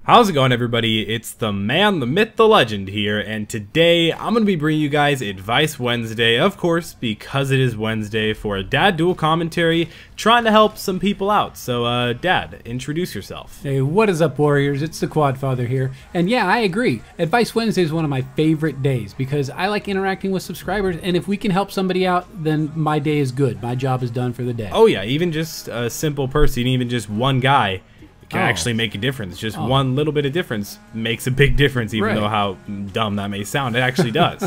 How's it going, everybody? It's the man, the myth, the legend here, and today I'm going to be bringing you guys Advice Wednesday, of course, because it is Wednesday, for a dad dual commentary, trying to help some people out. So, Dad, introduce yourself. Hey, what is up, Warriors? It's the Quad Father here, and yeah, I agree. Advice Wednesday is one of my favorite days because I like interacting with subscribers, and if we can help somebody out, then my day is good. My job is done for the day. Oh yeah, even just a simple person, even just one guy, can actually make a difference. Just one little bit of difference makes a big difference, even though how dumb that may sound. It actually does.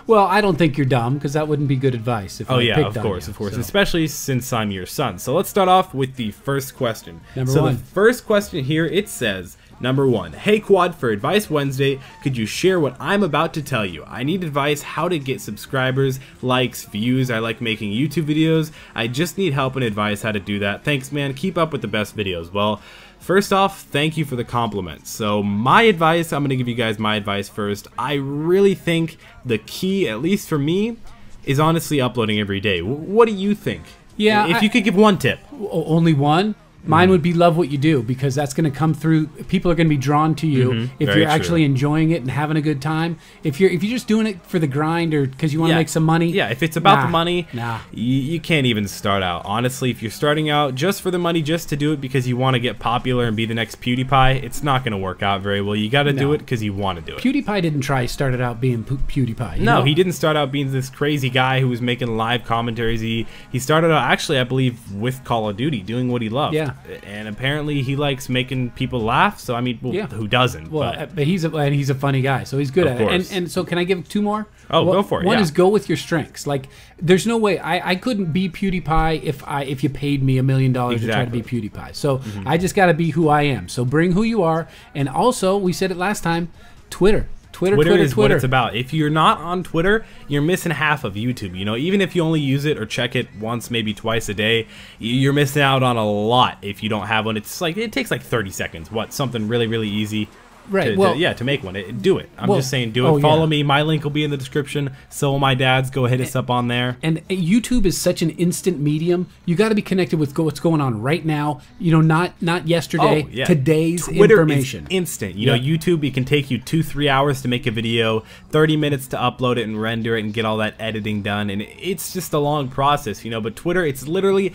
Well, I don't think you're dumb, because that wouldn't be good advice. If of course, especially since I'm your son. So let's start off with the first question. Number one. The first question here, it says, Number 1, hey Quad, for Advice Wednesday, could you share what I'm about to tell you? I need advice how to get subscribers, likes, views. I like making YouTube videos. I just need help and advice how to do that. Thanks, man. Keep up with the best videos. Well, first off, thank you for the compliments. So my advice, I'm going to give you guys my advice first. I really think the key, at least for me, is honestly uploading every day. What do you think? Yeah, if you could give one tip. Only one? Mine would be love what you do, because that's going to come through. People are going to be drawn to you if you're actually enjoying it and having a good time. If you're just doing it for the grind or because you want to make some money. Yeah, if it's about the money, you can't even start out. Honestly, if you're starting out just for the money, just to do it because you want to get popular and be the next PewDiePie, it's not going to work out very well. You got to do it because you want to do it. PewDiePie didn't started out being PewDiePie. No, he didn't start out being this crazy guy who was making live commentaries. He started out actually, I believe, with Call of Duty, doing what he loved. Yeah. And apparently he likes making people laugh. So I mean, who doesn't? Well, but he's a funny guy, so he's good at it. And so can I give two more? Oh, go for it. One is go with your strengths. Like, there's no way I couldn't be PewDiePie if you paid me $1 million to try to be PewDiePie. So I just got to be who I am. So bring who you are. And also, we said it last time, Twitter is what it's about. If you're not on Twitter, you're missing half of YouTube. You know, even if you only use it or check it once, maybe twice a day, you're missing out on a lot if you don't have one. It's like, it takes like 30 seconds. Something really, really easy. Right. To make one. Do it. I'm just saying, do it. Follow me. My link will be in the description. So will my dad's. Go hit us up on there. And YouTube is such an instant medium. You got to be connected with what's going on right now. You know, not yesterday. Today's Twitter information. Is instant. You know, YouTube, it can take you 2-3 hours to make a video, 30 minutes to upload it and render it and get all that editing done. And it's just a long process, you know. But Twitter, it's literally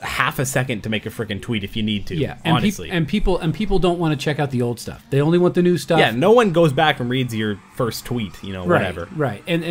half a second to make a freaking tweet if you need to. Yeah, honestly. And people don't want to check out the old stuff. They only want the new stuff. Yeah, no one goes back and reads your first tweet, you know, whatever. Right. And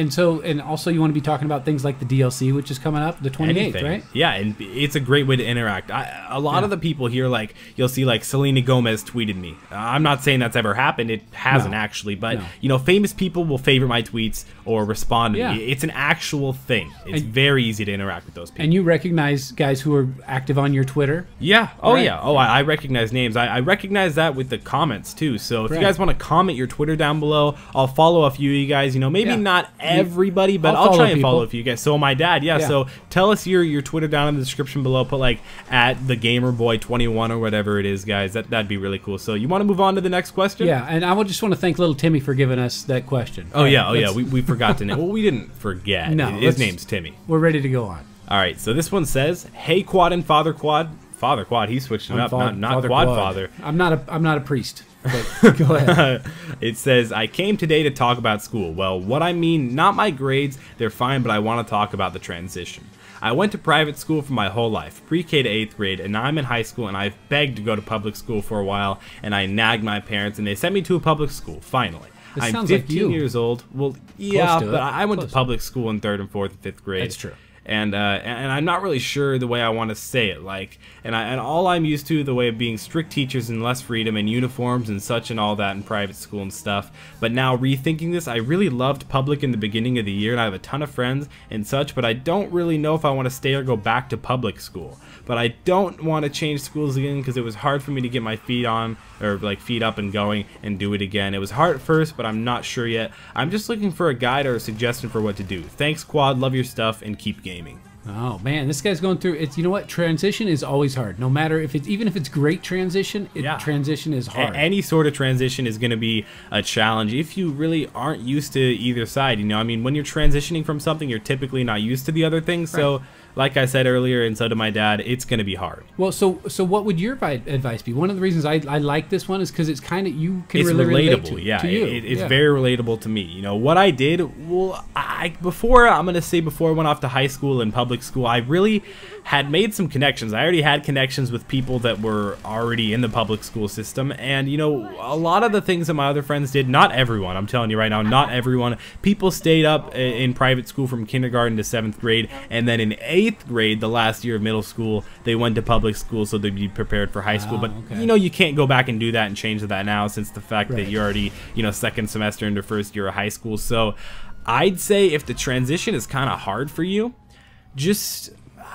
also you want to be talking about things like the DLC, which is coming up the 28th, right? Yeah, and it's a great way to interact. A lot of the people here, like, you'll see, like, Selena Gomez tweeted me. I'm not saying that's ever happened. It hasn't actually, but you know, famous people will favorite my tweets or respond to me. It's an actual thing. It's very easy to interact with those people. And you recognize guys who are active on your Twitter? Yeah. Oh, yeah. Oh, I recognize names. I recognize that with the comments, too. So if you guys want to comment your Twitter down below, I'll follow a few of you guys. You know, maybe not everybody, but I'll try and follow a few guys. So my dad, so tell us your Twitter down in the description below. Put, like, @thegamerboy21 or whatever it is, guys. That'd be really cool. So you want to move on to the next question? Yeah, and I just want to thank little Timmy for giving us that question. Oh, yeah. We forgot to name. Well, we didn't forget. No. His name's Timmy. We're ready to go on. All right, so this one says, "Hey Quad and Father Quad, he switched it up, not Quad Father. I'm not a priest, but go ahead." It says, "I came today to talk about school. Well, what I mean, not my grades, they're fine, but I want to talk about the transition. I went to private school for my whole life, pre-K to 8th grade, and now I'm in high school, and I've begged to go to public school for a while, and I nagged my parents, and they sent me to a public school, finally. I'm 15 years old. Well, yeah, but I went to public school in 3rd and 4th and 5th grade. That's true. And I'm not really sure the way I want to say it, like, and all I'm used to the way of being strict teachers and less freedom and uniforms and such and all that in private school and stuff. But now rethinking this, I really loved public in the beginning of the year, and I have a ton of friends and such, but I don't really know if I want to stay or go back to public school. But I don't want to change schools again because it was hard for me to get my feet up and going and do it again. It was hard at first, but I'm not sure yet. I'm just looking for a guide or a suggestion for what to do. Thanks, Quad. Love your stuff and keep gaming." Oh man, this guy's going through it. You know what? Transition is always hard. No matter if it's even if it's great transition, transition is hard. Any sort of transition is going to be a challenge if you really aren't used to either side. You know, I mean, when you're transitioning from something, you're typically not used to the other thing. So like I said earlier, and so did my dad, it's going to be hard. Well, so what would your advice be? One of the reasons I like this one is because it's kind of, you can it's really relate relatable, to you. It's very relatable to me. You know what I did? Well, before I went off to high school and public school, I really had made some connections. I already had connections with people that were already in the public school system, and you know, a lot of the things that my other friends did, not everyone, I'm telling you right now, not everyone. People stayed up in private school from kindergarten to 7th grade, and then in 8th grade, the last year of middle school, they went to public school so they'd be prepared for high school. But you know, you can't go back and do that and change that now, since the fact that you're already, you know, 2nd semester into 1st year of high school. So I'd say if the transition is kind of hard for you, just,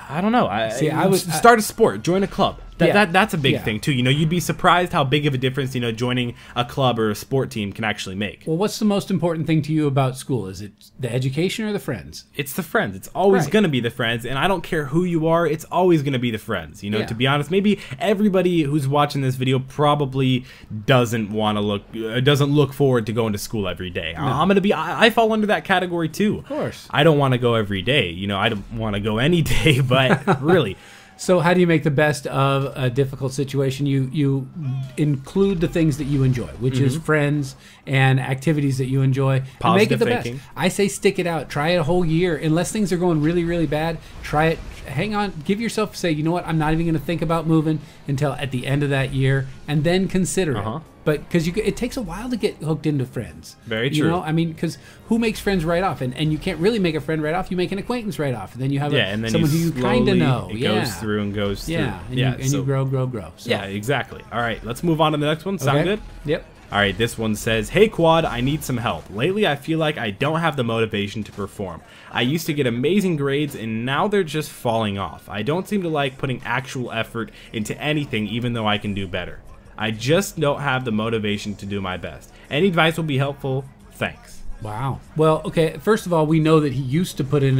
I don't know. I would start a sport, join a club. That's a big thing too. You know, you'd be surprised how big of a difference, you know, joining a club or a sport team can actually make. Well, what's the most important thing to you about school? Is it the education or the friends? It's the friends. It's always going to be the friends, and I don't care who you are. It's always going to be the friends. You know, to be honest, maybe everybody who's watching this video probably doesn't look forward to going to school every day. No. I fall under that category too. Of course. I don't want to go every day. You know, I don't want to go any day, but really. So how do you make the best of a difficult situation? You include the things that you enjoy, which is friends and activities that you enjoy. Positive and make it the thinking. best. I say stick it out. Try it a whole year. Unless things are going really, really bad, try it. Hang on. Give yourself, say, you know what? I'm not even going to think about moving until at the end of that year, and then consider it. But because it takes a while to get hooked into friends. Very true. You know, I mean, because who makes friends right off? And you can't really make a friend right off. You make an acquaintance right off, and then you have someone who you kind of know. It goes through and goes through. And you grow. So. Yeah, exactly. All right, let's move on to the next one. Sound good? Yep. All right, this one says, "Hey Quad, I need some help. Lately I feel like I don't have the motivation to perform. I used to get amazing grades and now they're just falling off. I don't seem to like putting actual effort into anything even though I can do better. I just don't have the motivation to do my best. Any advice will be helpful. Thanks." Wow. Well, okay, first of all, we know that he used to put in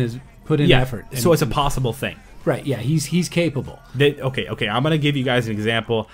effort. So it's a possible thing. Right, yeah, he's capable. Okay, I'm going to give you guys an example.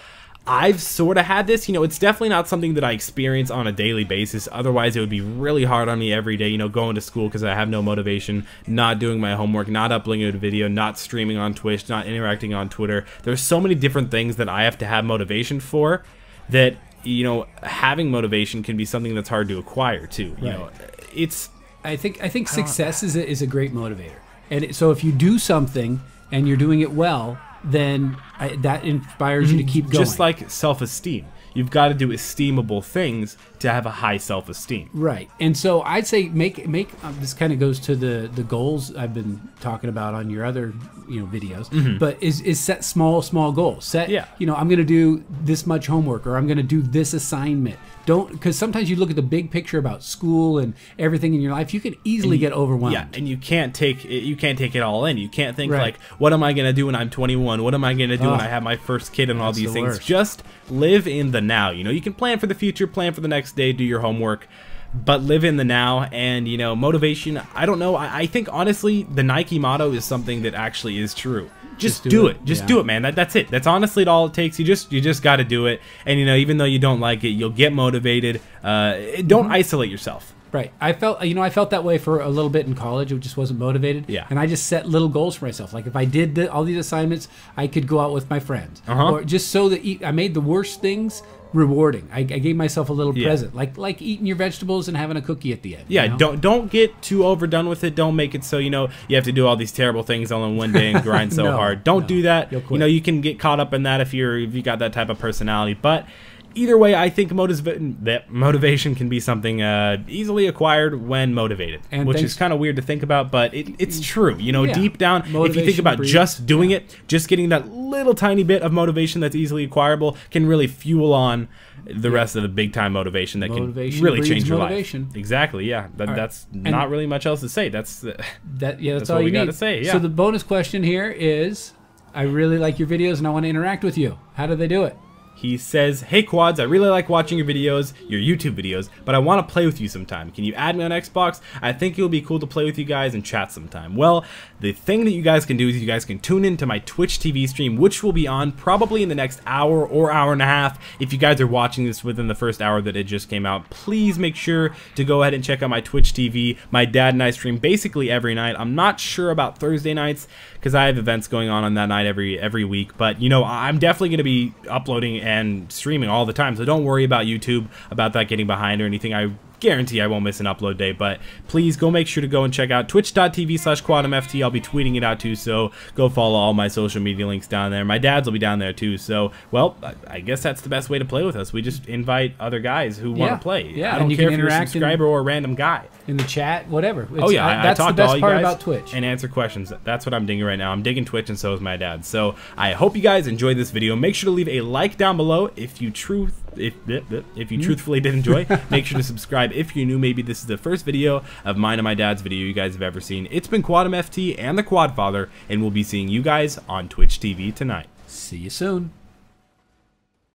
I've sort of had this, you know, it's definitely not something that I experience on a daily basis. Otherwise, it would be really hard on me every day, you know, going to school because I have no motivation, not doing my homework, not uploading a video, not streaming on Twitch, not interacting on Twitter. There's so many different things that I have to have motivation for that, you know, having motivation can be something that's hard to acquire too. You know, it's... I think success is a great motivator. And so if you do something and you're doing it well, then that inspires you to keep going. Just like self-esteem. You've got to do esteemable things to have a high self-esteem. Right. And so I'd say make this kind of goes to the goals I've been talking about on your other, you know, videos. But is set small goals. Set, you know, I'm going to do this much homework, or I'm going to do this assignment. Don't, because sometimes you look at the big picture about school and everything in your life, you can easily get overwhelmed. Yeah, and you can't take it all in. You can't think like, what am I going to do when I'm 21? What am I going to do when I have my first kid and all these things? Worst. Just live in the now. You know, you can plan for the future, plan for the next day, do your homework, but live in the now. And, you know, motivation, I don't know. I think, honestly, the Nike motto is something that actually is true. Just do it. Just do it, man. That's it. That's honestly all it takes. You just got to do it. And, you know, even though you don't like it, you'll get motivated. Don't isolate yourself. Right. I felt that way for a little bit in college. I just wasn't motivated. Yeah. And I just set little goals for myself. Like if I did all these assignments, I could go out with my friends. Or just so that I made the worst things rewarding. I gave myself a little present, like eating your vegetables and having a cookie at the end. Yeah, you know? don't get too overdone with it. Don't make it so, you know, you have to do all these terrible things all in one day and grind so hard. Don't do that. You know, you can get caught up in that if you got that type of personality. But either way, I think motivation can be something easily acquired when motivated, which is kind of weird to think about, but it's true. You know, deep down, if you think about just doing it, just getting that little tiny bit of motivation that's easily acquirable can really fuel on the rest of the big time motivation that can really change your life. Exactly. Yeah. That's not really much else to say. That's all we got to say. Yeah. So the bonus question here is, I really like your videos and I want to interact with you. How do they do it? He says, "Hey Quads, I really like watching your videos, your YouTube videos, but I want to play with you sometime. Can you add me on Xbox? I think it would be cool to play with you guys and chat sometime." Well, the thing that you guys can do is you guys can tune into my Twitch TV stream, which will be on probably in the next hour or hour and a half. If you guys are watching this within the first hour that it just came out, please make sure to go ahead and check out my Twitch TV. My dad and I stream basically every night. I'm not sure about Thursday nights because I have events going on that night every week, but you know, I'm definitely going to be uploading and streaming all the time, so don't worry about YouTube about that getting behind or anything. I guarantee I won't miss an upload day, but please go make sure to go and check out twitch.tv/QuantumFT. I'll be tweeting it out too, so go follow all my social media links down there. My dad's will be down there too, so, well, I guess that's the best way to play with us. We just invite other guys who want to play. Yeah, I don't you care can if you're a interact subscriber or a random guy. In the chat, whatever. Oh yeah, that's I the talk to all best you part guys about Twitch. and answer questions. That's what I'm digging right now. I'm digging Twitch, and so is my dad. So I hope you guys enjoyed this video. Make sure to leave a like down below if you truthfully did enjoy. Make sure to subscribe if you're new. Maybe this is the first video of mine and my dad's video you guys have ever seen. It's been Quantum FT and the Quad Father, and we'll be seeing you guys on Twitch TV tonight. See you soon.